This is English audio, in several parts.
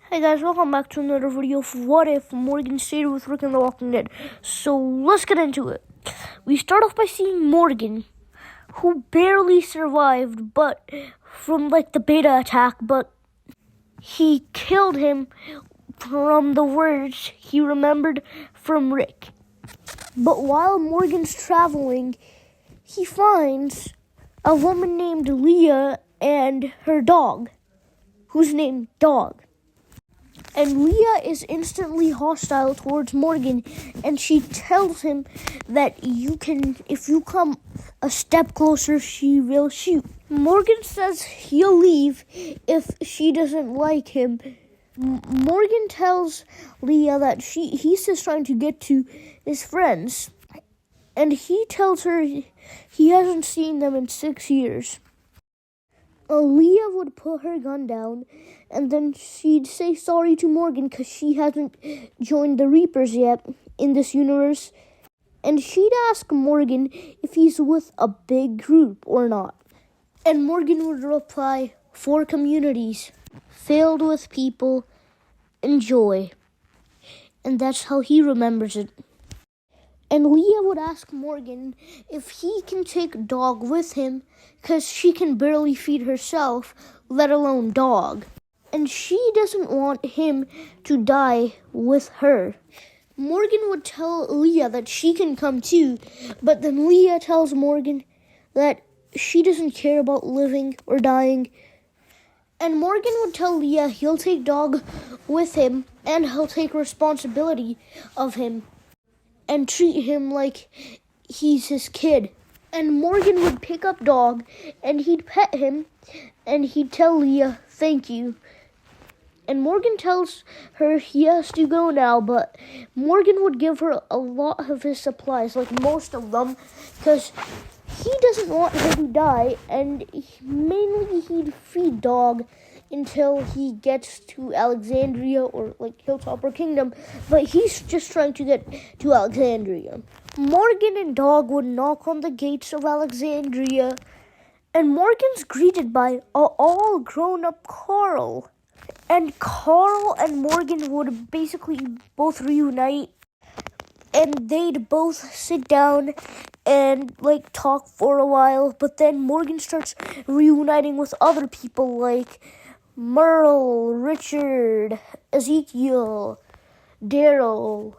Hey guys, welcome back to another video of What If Morgan stayed with Rick in The Walking Dead. So let's get into it. We start off by seeing Morgan, who barely survived from the beta attack, but he killed him from the words he remembered from Rick. But while Morgan's traveling, he finds a woman named Leah and her dog, who's named Dog. And Leah is instantly hostile towards Morgan, and she tells him that if you come a step closer, she will shoot. Morgan says he'll leave if she doesn't like him. Morgan tells Leah that he's just trying to get to his friends, and he tells her he hasn't seen them in 6 years. Leah would put her gun down, and then she'd say sorry to Morgan because she hasn't joined the Reapers yet in this universe. And she'd ask Morgan if he's with a big group or not. And Morgan would reply, 4 communities, filled with people and joy. And that's how he remembers it. And Leah would ask Morgan if he can take Dog with him because she can barely feed herself, let alone Dog. And she doesn't want him to die with her. Morgan would tell Leah that she can come too, but then Leah tells Morgan that she doesn't care about living or dying. And Morgan would tell Leah he'll take Dog with him and he'll take responsibility of him and treat him like he's his kid. And Morgan would pick up Dog, and he'd pet him, and he'd tell Leah, thank you. And Morgan tells her he has to go now, but Morgan would give her a lot of his supplies, most of them, because he doesn't want her to die, and mainly he'd feed Dog until he gets to Alexandria or Hilltop or Kingdom, but he's just trying to get to Alexandria. Morgan and Dog would knock on the gates of Alexandria, and Morgan's greeted by an all grown-up Carl. And Carl and Morgan would basically both reunite, and they'd both sit down and talk for a while, but then Morgan starts reuniting with other people like Merle, Richard, Ezekiel, Daryl,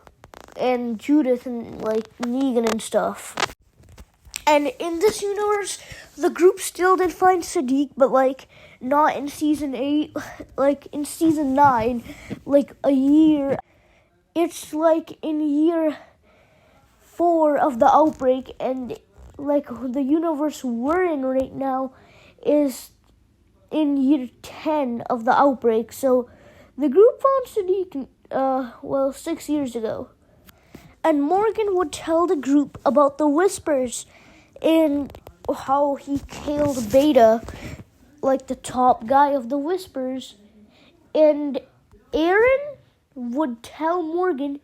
and Judith, and Negan and stuff. And in this universe, the group still did find Sadiq, but not in season 8, in season 9, a year. It's in year 4 of the outbreak, and the universe we're in right now is in year 10 of the outbreak. So the group found Sadiq 6 years ago. And Morgan would tell the group about the Whispers and how he killed Beta, the top guy of the Whispers. And Aaron would tell Morgan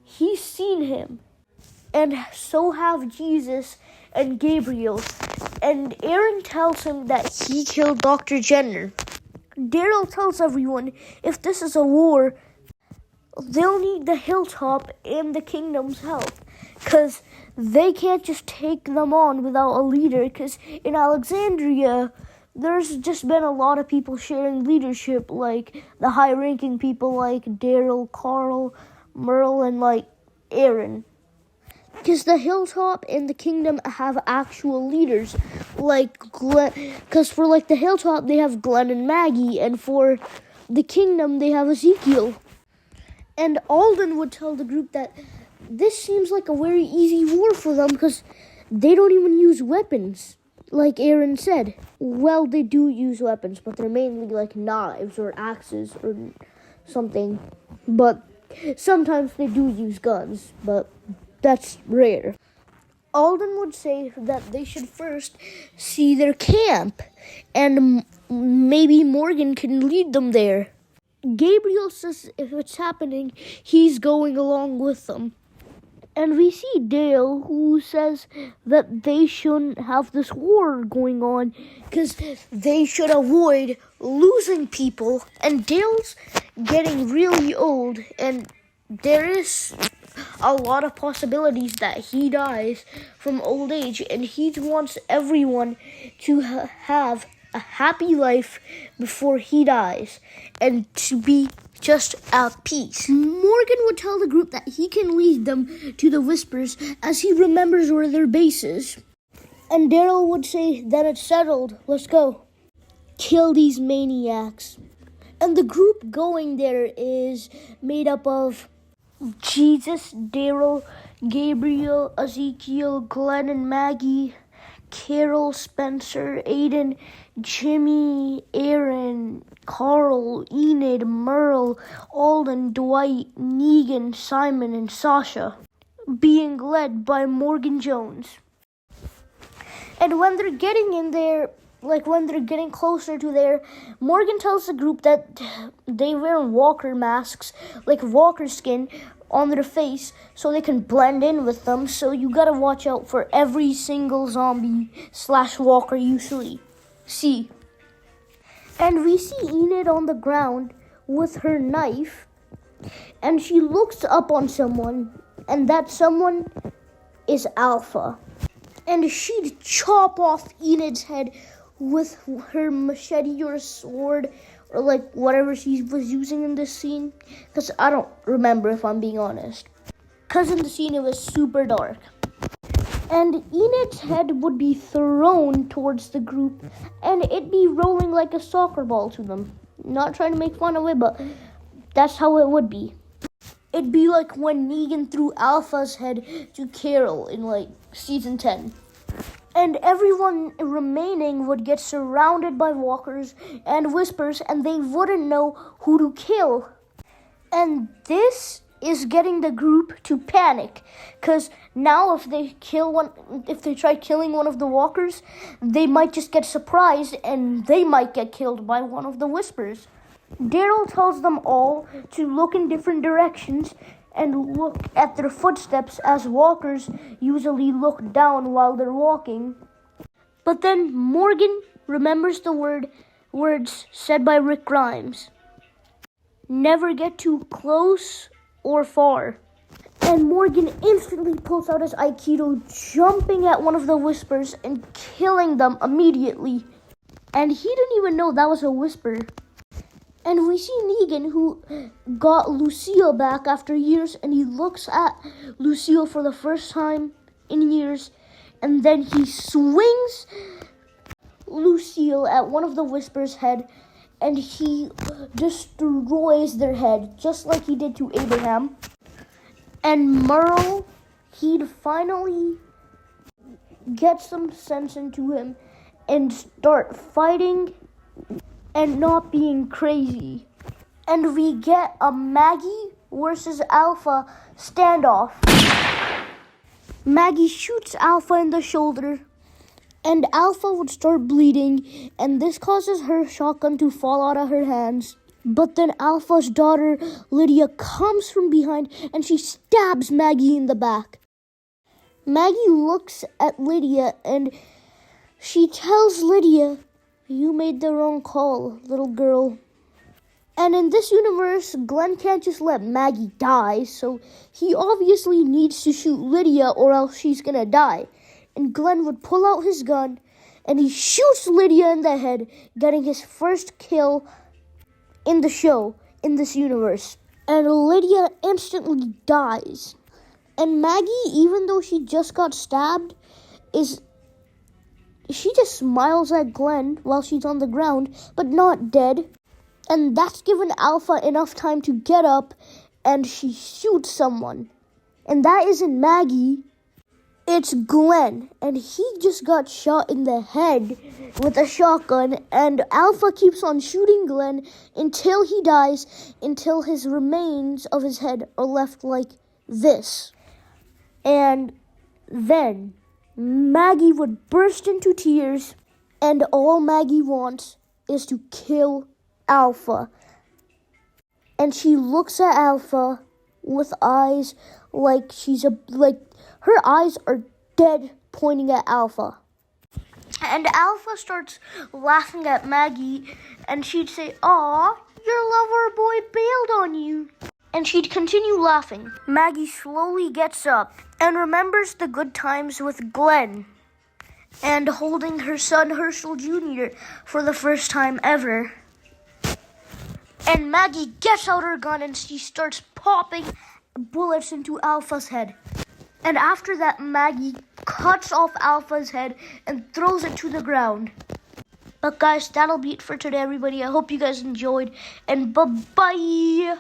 he's seen him, and so have Jesus and Gabriel. And Aaron tells him that he killed Dr. Jenner. Daryl tells everyone if this is a war, they'll need the Hilltop and the Kingdom's help, because they can't just take them on without a leader, because in Alexandria, there's just been a lot of people sharing leadership, the high-ranking people like Daryl, Carl, Merle, and Aaron. Because the Hilltop and the Kingdom have actual leaders, Glenn. Because for the Hilltop, they have Glenn and Maggie, and for the Kingdom, they have Ezekiel. And Alden would tell the group that this seems like a very easy war for them because they don't even use weapons, like Aaron said. Well, they do use weapons, but they're mainly knives or axes or something. But sometimes they do use guns, but that's rare. Alden would say that they should first see their camp, and maybe Morgan can lead them there. Gabriel says if it's happening, he's going along with them. And we see Dale, who says that they shouldn't have this war going on because they should avoid losing people. And Dale's getting really old, and there is a lot of possibilities that he dies from old age, and he wants everyone to have a happy life before he dies and to be just at peace. Morgan would tell the group that he can lead them to the Whispers as he remembers where their base is. And Daryl would say, "Then it's settled. Let's go. Kill these maniacs." And the group going there is made up of Jesus, Daryl, Gabriel, Ezekiel, Glenn and Maggie, Carol, Spencer, Aiden, Jimmy, Aaron, Carl, Enid, Merle, Alden, Dwight, Negan, Simon, and Sasha, being led by Morgan Jones. And when they're getting in there, when they're getting closer to there, Morgan tells the group that they wear walker masks, like walker skin, on their face so they can blend in with them. So you gotta watch out for every single zombie/walker you see. And we see Enid on the ground with her knife, and she looks up on someone, and that someone is Alpha. And she'd chop off Enid's head with her machete or sword, or whatever she was using in this scene, because I don't remember, if I'm being honest, because in the scene it was super dark. And Enid's head would be thrown towards the group, and it'd be rolling like a soccer ball to them. Not trying to make fun of it, but that's how it would be. It'd be like when Negan threw Alpha's head to Carol in season 10. And everyone remaining would get surrounded by walkers and Whispers, and they wouldn't know who to kill. And this is getting the group to panic, because now if they try killing one of the walkers, they might just get surprised and they might get killed by one of the Whispers. Daryl tells them all to look in different directions and look at their footsteps, as walkers usually look down while they're walking. But then Morgan remembers the words said by Rick Grimes. Never get too close or far. And Morgan instantly pulls out his Aikido, jumping at one of the Whispers and killing them immediately. And he didn't even know that was a Whisper. And we see Negan, who got Lucille back after years, and he looks at Lucille for the first time in years, and then he swings Lucille at one of the Whispers' head, and he destroys their head, just like he did to Abraham. And Merle, he'd finally get some sense into him and start fighting and not being crazy. And we get a Maggie versus Alpha standoff. Maggie shoots Alpha in the shoulder, and Alpha would start bleeding, and this causes her shotgun to fall out of her hands. But then Alpha's daughter, Lydia, comes from behind, and she stabs Maggie in the back. Maggie looks at Lydia, and she tells Lydia, "You made the wrong call, little girl." And in this universe, Glenn can't just let Maggie die, so he obviously needs to shoot Lydia or else she's gonna die. And Glenn would pull out his gun, and he shoots Lydia in the head, getting his first kill in the show, in this universe. And Lydia instantly dies. And Maggie, even though she just got stabbed, she just smiles at Glenn while she's on the ground, but not dead. And that's given Alpha enough time to get up, and she shoots someone. And that isn't Maggie, it's Glenn. And he just got shot in the head with a shotgun, and Alpha keeps on shooting Glenn until he dies, until his remains of his head are left like this. And then Maggie would burst into tears, and all Maggie wants is to kill Alpha. And she looks at Alpha with eyes like her eyes are dead, pointing at Alpha. And Alpha starts laughing at Maggie, and she'd say, "Aw, your lover boy on you. And she'd continue laughing. Maggie slowly gets up and remembers the good times with Glenn and holding her son Herschel Jr. for the first time ever. And Maggie gets out her gun and she starts popping bullets into Alpha's head. And after that, Maggie cuts off Alpha's head and throws it to the ground. But guys, that'll be it for today, everybody. I hope you guys enjoyed, and bye-bye.